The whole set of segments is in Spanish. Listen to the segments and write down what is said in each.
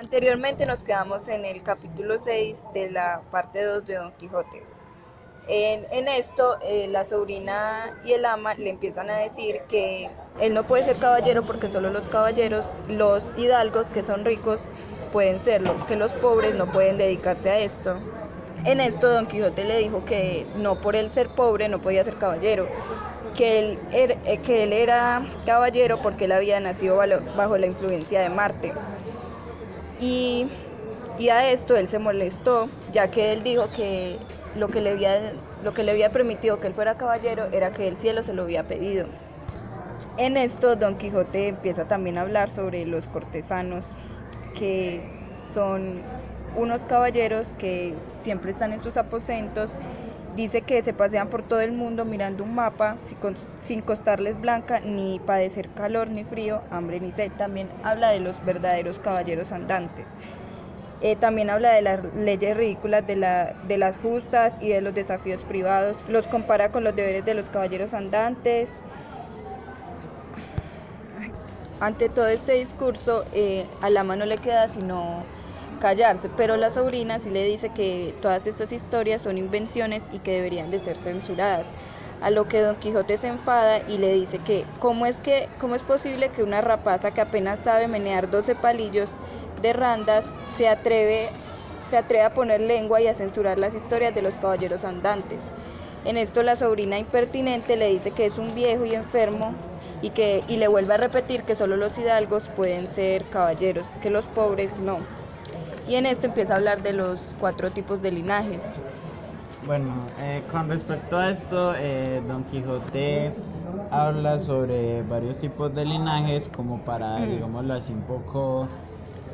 Anteriormente nos quedamos en el capítulo 6 de la parte 2 de Don Quijote. En esto, la sobrina y el ama le empiezan a decir que él no puede ser caballero porque solo los caballeros, los hidalgos que son ricos, pueden serlo, que los pobres no pueden dedicarse a esto. En esto Don Quijote le dijo que no por él ser pobre no podía ser caballero, que él era caballero porque él había nacido bajo la influencia de Marte. Y, y a esto él se molestó, ya que él dijo que lo que le había permitido que él fuera caballero era que el cielo se lo había pedido. En esto Don Quijote empieza también a hablar sobre los cortesanos, que son unos caballeros que siempre están en sus aposentos. Dice que se pasean por todo el mundo mirando un mapa sin costarles blanca, ni padecer calor ni frío, hambre ni sed. También habla de los verdaderos caballeros andantes. También habla de las leyes ridículas de las justas y de los desafíos privados. Los compara con los deberes de los caballeros andantes. Ante todo este discurso, a Lama no le queda sino callarse, pero la sobrina sí le dice que todas estas historias son invenciones y que deberían de ser censuradas. A lo que Don Quijote se enfada y le dice que cómo es posible que una rapaza que apenas sabe menear 12 palillos de randas se atreve a poner lengua y a censurar las historias de los caballeros andantes. En esto la sobrina impertinente le dice que es un viejo y enfermo y le vuelve a repetir que solo los hidalgos pueden ser caballeros, que los pobres no. Y en esto empieza a hablar de los 4 tipos de linajes. Bueno, con respecto a esto, Don Quijote habla sobre varios tipos de linajes como para, digámoslo así, un poco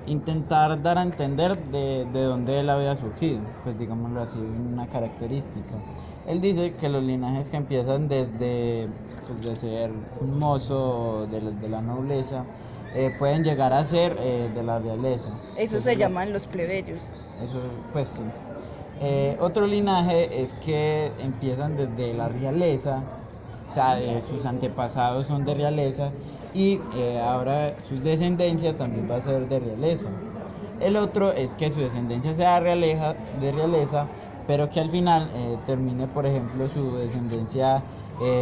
intentar dar a entender de dónde él había surgido, pues digámoslo así, una característica. Él dice que los linajes que empiezan desde pues, de ser un mozo de la nobleza, pueden llegar a ser de la realeza. Eso se llaman los plebeyos. Eso, pues sí. Otro linaje es que empiezan desde la realeza, o sea, sus antepasados son de realeza y ahora su descendencia también va a ser de realeza. El otro es que su descendencia sea de realeza, pero que al final termine, por ejemplo, su descendencia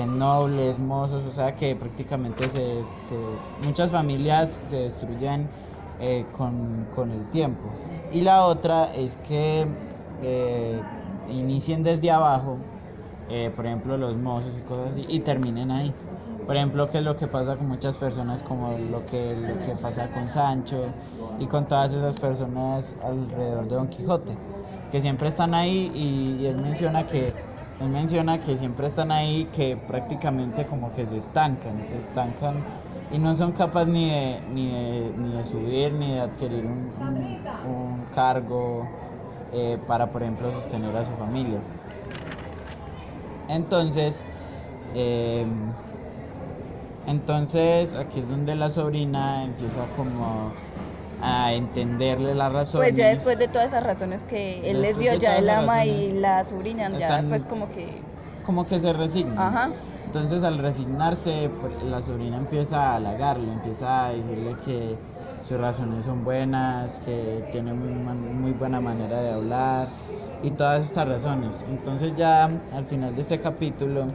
nobles, mozos, o sea que prácticamente muchas familias se destruyen con el tiempo. Y la otra es que eh, inicien desde abajo, por ejemplo los mozos y cosas así, y terminen ahí. Por ejemplo, que es lo que pasa con muchas personas, como lo que pasa con Sancho y con todas esas personas alrededor de Don Quijote, que siempre están ahí y él menciona que siempre están ahí, que prácticamente como que se estancan y no son capaces ni de subir ni de adquirir un cargo para, por ejemplo, sostener a su familia. Entonces, eh, entonces aquí es donde la sobrina empieza como a entenderle las razones. Pues ya después de todas esas razones que él les dio, ya el ama y la sobrina ya pues como que se resigna. Ajá. Entonces al resignarse, pues, la sobrina empieza a halagarle, empieza a decirle que sus razones son buenas, que tiene muy buena manera de hablar y todas estas razones. Entonces ya al final de este capítulo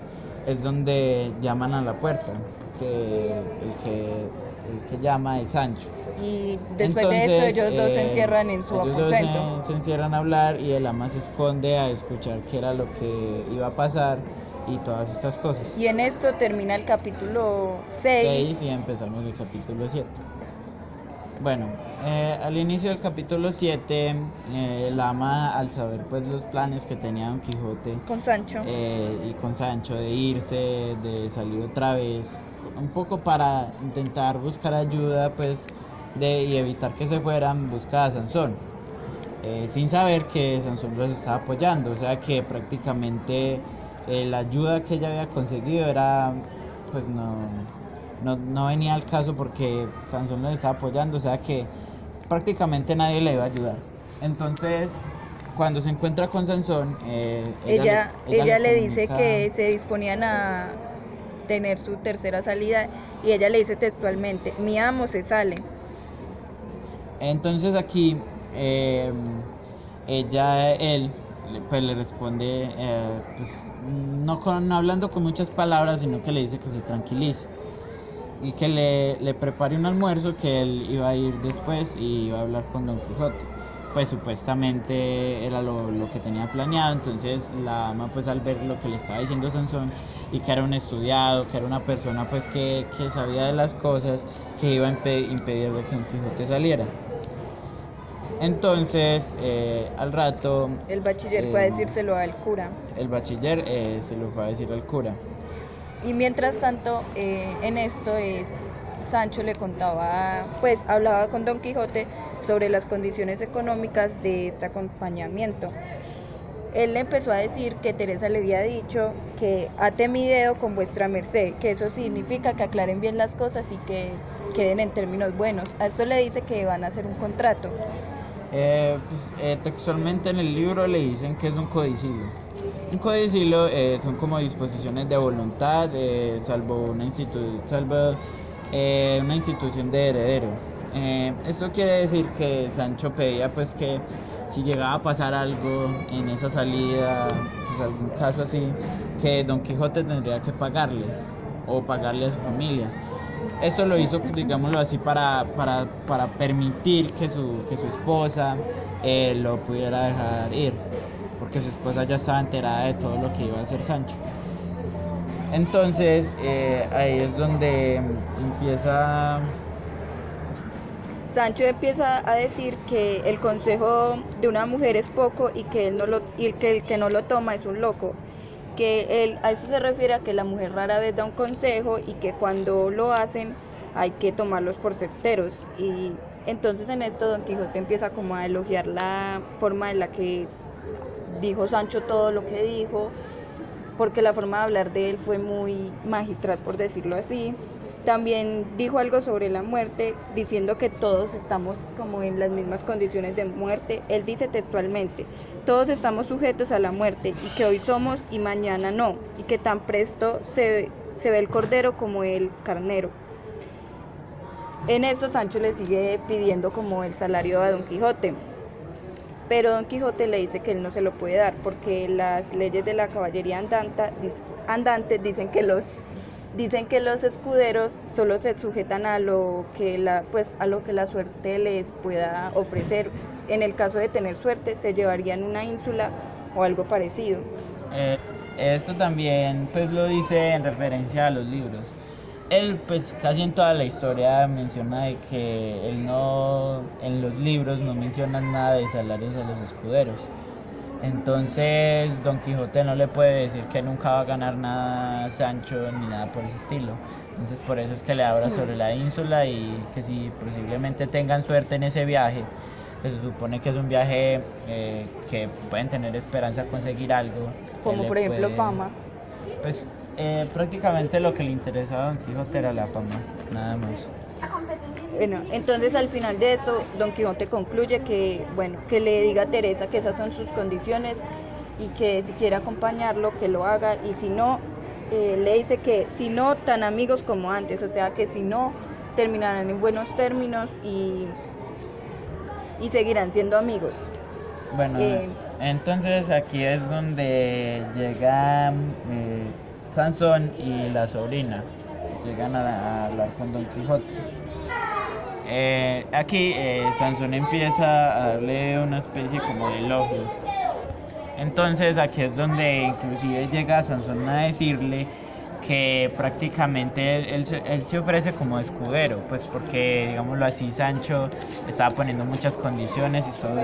es donde llaman a la puerta, que el que llama es Sancho. Y después de esto ellos dos se encierran en su aposento. Se encierran a hablar y el ama se esconde a escuchar qué era lo que iba a pasar y todas estas cosas. Y en esto termina el capítulo 6. Y empezamos el capítulo 7. Bueno, al inicio del capítulo 7, el ama, al saber pues los planes que tenía Don Quijote Con Sancho y con Sancho de irse, de salir otra vez, un poco para intentar buscar ayuda pues y evitar que se fueran, busca a Sansón, sin saber que Sansón los estaba apoyando, o sea que prácticamente la ayuda que ella había conseguido era pues no venía al caso porque Sansón los estaba apoyando, o sea que prácticamente nadie le iba a ayudar. Entonces, cuando se encuentra con Sansón, ella le dice que se disponían a tener su tercera salida y ella le dice textualmente: mi amo se sale. Entonces aquí él pues le responde, pues no hablando con muchas palabras, sino que le dice que se tranquilice y que le prepare un almuerzo, que él iba a ir después y iba a hablar con Don Quijote. Pues supuestamente era lo que tenía planeado. Entonces la ama, pues al ver lo que le estaba diciendo Sansón, y que era un estudiado, que era una persona pues que sabía de las cosas, que iba a impedir de que Don Quijote saliera. Entonces al rato El bachiller fue a decírselo al cura. el bachiller se lo fue a decir al cura. Y mientras tanto, en esto Sancho le contaba, pues hablaba con Don Quijote sobre las condiciones económicas de este acompañamiento. Él le empezó a decir que Teresa le había dicho que ate mi dedo con vuestra merced, que eso significa que aclaren bien las cosas y que queden en términos buenos. A esto le dice que van a hacer un contrato. Textualmente en el libro le dicen que es un codicillo. Un codicillo son como disposiciones de voluntad, salvo una institución de heredero. Esto quiere decir que Sancho pedía pues que si llegaba a pasar algo en esa salida, pues algún caso así, que Don Quijote tendría que pagarle o pagarle a su familia. Esto lo hizo, digámoslo así, para permitir que su esposa lo pudiera dejar ir, porque su esposa ya estaba enterada de todo lo que iba a hacer Sancho. Entonces ahí es donde Sancho empieza a decir que el consejo de una mujer es poco y que el que no lo toma es un loco. Que él a eso se refiere, a que la mujer rara vez da un consejo y que cuando lo hacen hay que tomarlos por certeros. Y entonces en esto Don Quijote empieza como a elogiar la forma en la que dijo Sancho todo lo que dijo, porque la forma de hablar de él fue muy magistral, por decirlo así. También dijo algo sobre la muerte, diciendo que todos estamos como en las mismas condiciones de muerte. Él dice textualmente: todos estamos sujetos a la muerte, y que hoy somos y mañana no, y que tan presto se ve el cordero como el carnero. En esto Sancho le sigue pidiendo como el salario a Don Quijote, pero Don Quijote le dice que él no se lo puede dar, porque las leyes de la caballería andante dicen que los escuderos solo se sujetan a lo que la suerte les pueda ofrecer. En el caso de tener suerte, se llevarían una ínsula o algo parecido. Esto también pues lo dice en referencia a los libros. Él pues casi en toda la historia menciona de que él no, en los libros no mencionan nada de salarios a los escuderos. Entonces Don Quijote no le puede decir que nunca va a ganar nada a Sancho ni nada por ese estilo. Entonces por eso es que le habla sobre la ínsula, y que si posiblemente tengan suerte en ese viaje, que se supone que es un viaje que pueden tener esperanza de conseguir algo. Como por ejemplo fama. Pues prácticamente lo que le interesaba a Don Quijote era la fama, nada más. Bueno, entonces al final de esto, Don Quijote concluye que le diga a Teresa que esas son sus condiciones y que si quiere acompañarlo, que lo haga, y si no, le dice que si no, tan amigos como antes, o sea que si no, terminarán en buenos términos y seguirán siendo amigos. Bueno, entonces aquí es donde llegan Sansón y la sobrina, llegan a hablar con Don Quijote. Aquí Sansón empieza a darle una especie como de elogios. Entonces aquí es donde inclusive llega Sansón a decirle que prácticamente él se ofrece como escudero, pues porque, digámoslo así, Sancho estaba poniendo muchas condiciones y todo.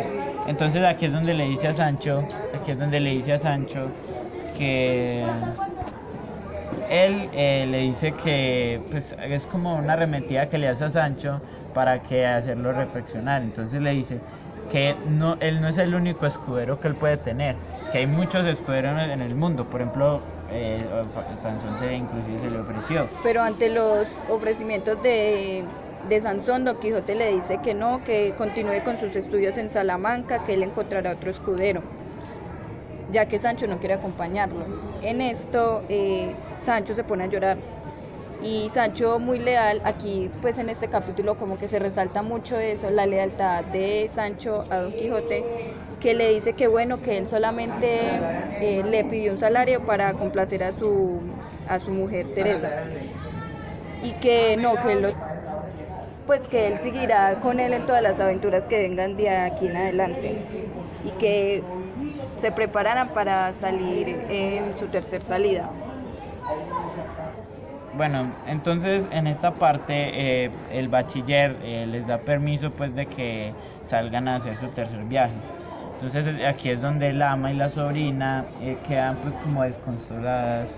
Entonces aquí es donde le dice a Sancho que él le dice que pues es como una arremetida que le hace a Sancho para que hacerlo reflexionar. Entonces le dice que no, él no es el único escudero que él puede tener, que hay muchos escuderos en el mundo. Por ejemplo, Sansón inclusive se le ofreció. Pero ante los ofrecimientos de Sansón, Don Quijote le dice que no, que continúe con sus estudios en Salamanca, que él encontrará otro escudero, ya que Sancho no quiere acompañarlo. En esto Sancho se pone a llorar Y Sancho muy leal, aquí pues en este capítulo como que se resalta mucho eso, la lealtad de Sancho a Don Quijote, que le dice que bueno, que él solamente le pidió un salario para complacer a su mujer Teresa, y que no, que lo, pues que él seguirá con él en todas las aventuras que vengan de aquí en adelante, y que se prepararan para salir en su tercer salida. Bueno, entonces en esta parte el bachiller les da permiso pues de que salgan a hacer su tercer viaje. Entonces aquí es donde el ama y la sobrina quedan pues como desconsoladas,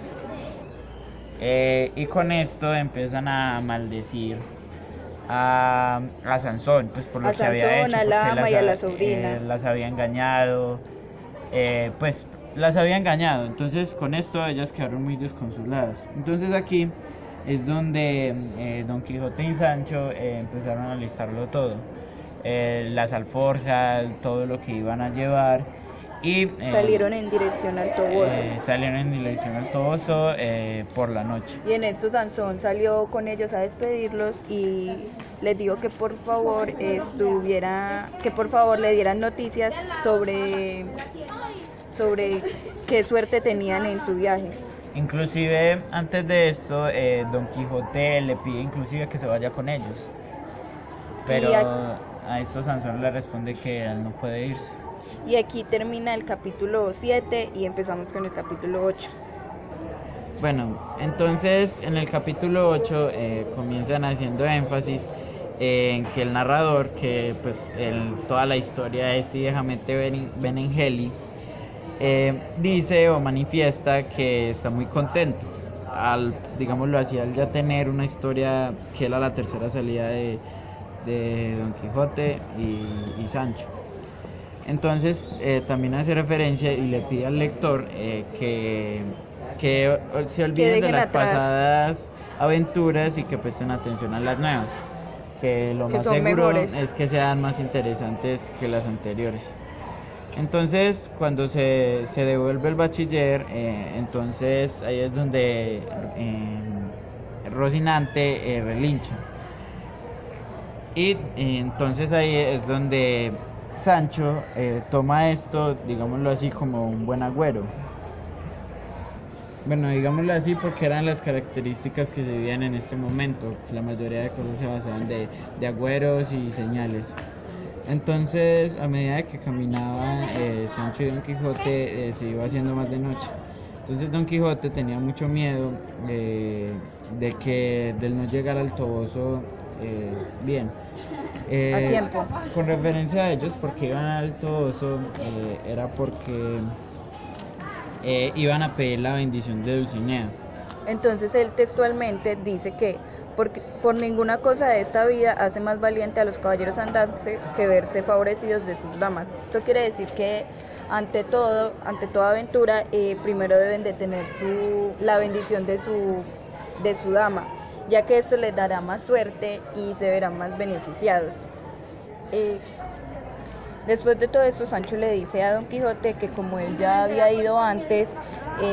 y con esto empiezan a maldecir a Sansón, pues por lo A que había Sansón, hecho, al porque ama y a la sobrina. las había engañado, pues las había engañado. Entonces con esto ellas quedaron muy desconsoladas. Entonces aquí es donde Don Quijote y Sancho empezaron a listarlo todo, las alforjas, todo lo que iban a llevar, y Salieron en dirección al Toboso. salieron en dirección al Toboso por la noche. Y en esto Sansón salió con ellos a despedirlos y les dijo que por favor que por favor le dieran noticias sobre qué suerte tenían en su viaje. Inclusive antes de esto Don Quijote le pide inclusive que se vaya con ellos, pero a esto Sansón le responde que él no puede irse. Y aquí termina el capítulo 7 y empezamos con el capítulo 8. Bueno, entonces en el capítulo 8 comienzan haciendo énfasis en que el narrador, que pues toda la historia es ciegamente Benengeli, dice o manifiesta que está muy contento al, digámoslo así, al ya tener una historia que era la tercera salida de Don Quijote y Sancho. Entonces también hace referencia y le pide al lector que se olviden de las pasadas aventuras y que presten atención a las nuevas, que lo más seguro mejores es que sean más interesantes que las anteriores. Entonces cuando se devuelve el bachiller, entonces ahí es donde Rocinante relincha, y entonces ahí es donde Sancho toma esto, digámoslo así, como un buen agüero. Bueno, digámoslo así porque eran las características que se vivían en este momento. La mayoría de cosas se basaban de agüeros y señales. Entonces, a medida que caminaba Sancho y Don Quijote, se iba haciendo más de noche. Entonces Don Quijote tenía mucho miedo del no llegar al Toboso bien. A tiempo. Con referencia a ellos, porque iban al Toboso, era porque iban a pedir la bendición de Dulcinea. Entonces él textualmente dice que por ninguna cosa de esta vida hace más valiente a los caballeros andantes que verse favorecidos de sus damas. Esto quiere decir que ante toda aventura, primero deben de tener la bendición de su dama, ya que esto les dará más suerte y se verán más beneficiados. Después de todo esto, Sancho le dice a Don Quijote que como él ya había ido antes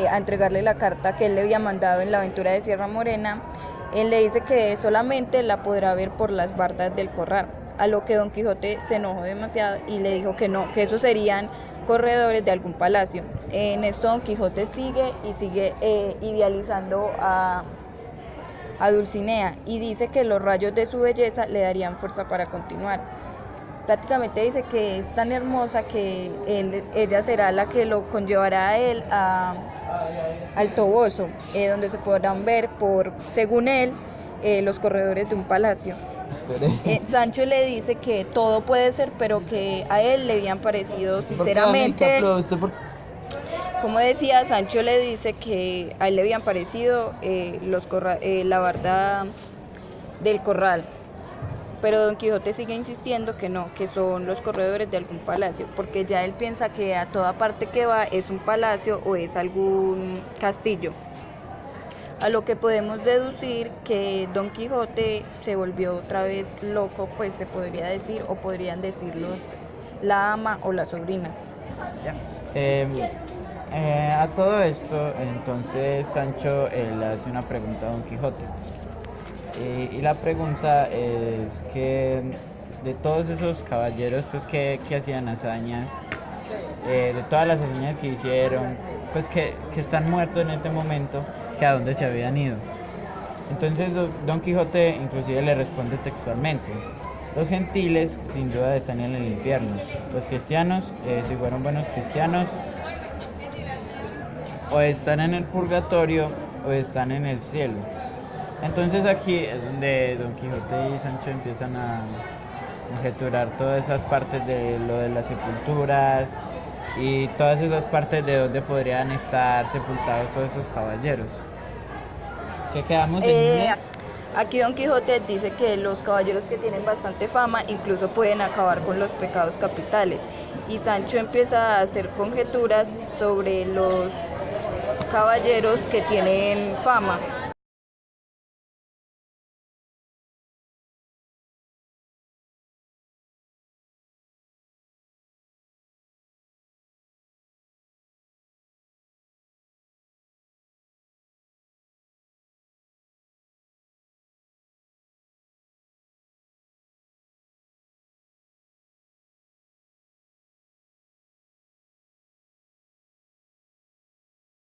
a entregarle la carta que él le había mandado en la aventura de Sierra Morena, él le dice que solamente la podrá ver por las bardas del corral, a lo que Don Quijote se enojó demasiado y le dijo que no, que esos serían corredores de algún palacio. En esto Don Quijote sigue idealizando a Dulcinea y dice que los rayos de su belleza le darían fuerza para continuar. Prácticamente dice que es tan hermosa que ella será la que lo conllevará a él al Toboso, donde se podrán ver según él, los corredores de un palacio. Sancho le dice que todo puede ser, pero que a él le habían parecido sinceramente, como decía, Sancho le dice que a él le habían parecido la barda del corral. Pero Don Quijote sigue insistiendo que no, que son los corredores de algún palacio, porque ya él piensa que a toda parte que va es un palacio o es algún castillo. A lo que podemos deducir que Don Quijote se volvió otra vez loco, pues se podría decir, o podrían decirlos la ama o la sobrina. A todo esto, entonces Sancho le hace una pregunta a Don Quijote. Y la pregunta es que de todos esos caballeros pues que hacían hazañas, de todas las hazañas que hicieron, pues que están muertos en este momento, que a dónde se habían ido. Entonces Don Quijote inclusive le responde textualmente: los gentiles sin duda están en el infierno, los cristianos, si fueron buenos cristianos, o están en el purgatorio o están en el cielo. Entonces aquí es donde Don Quijote y Sancho empiezan a conjeturar todas esas partes de lo de las sepulturas y todas esas partes de donde podrían estar sepultados todos esos caballeros. ¿Qué quedamos en Aquí Don Quijote dice que los caballeros que tienen bastante fama incluso pueden acabar con los pecados capitales, y Sancho empieza a hacer conjeturas sobre los caballeros que tienen fama.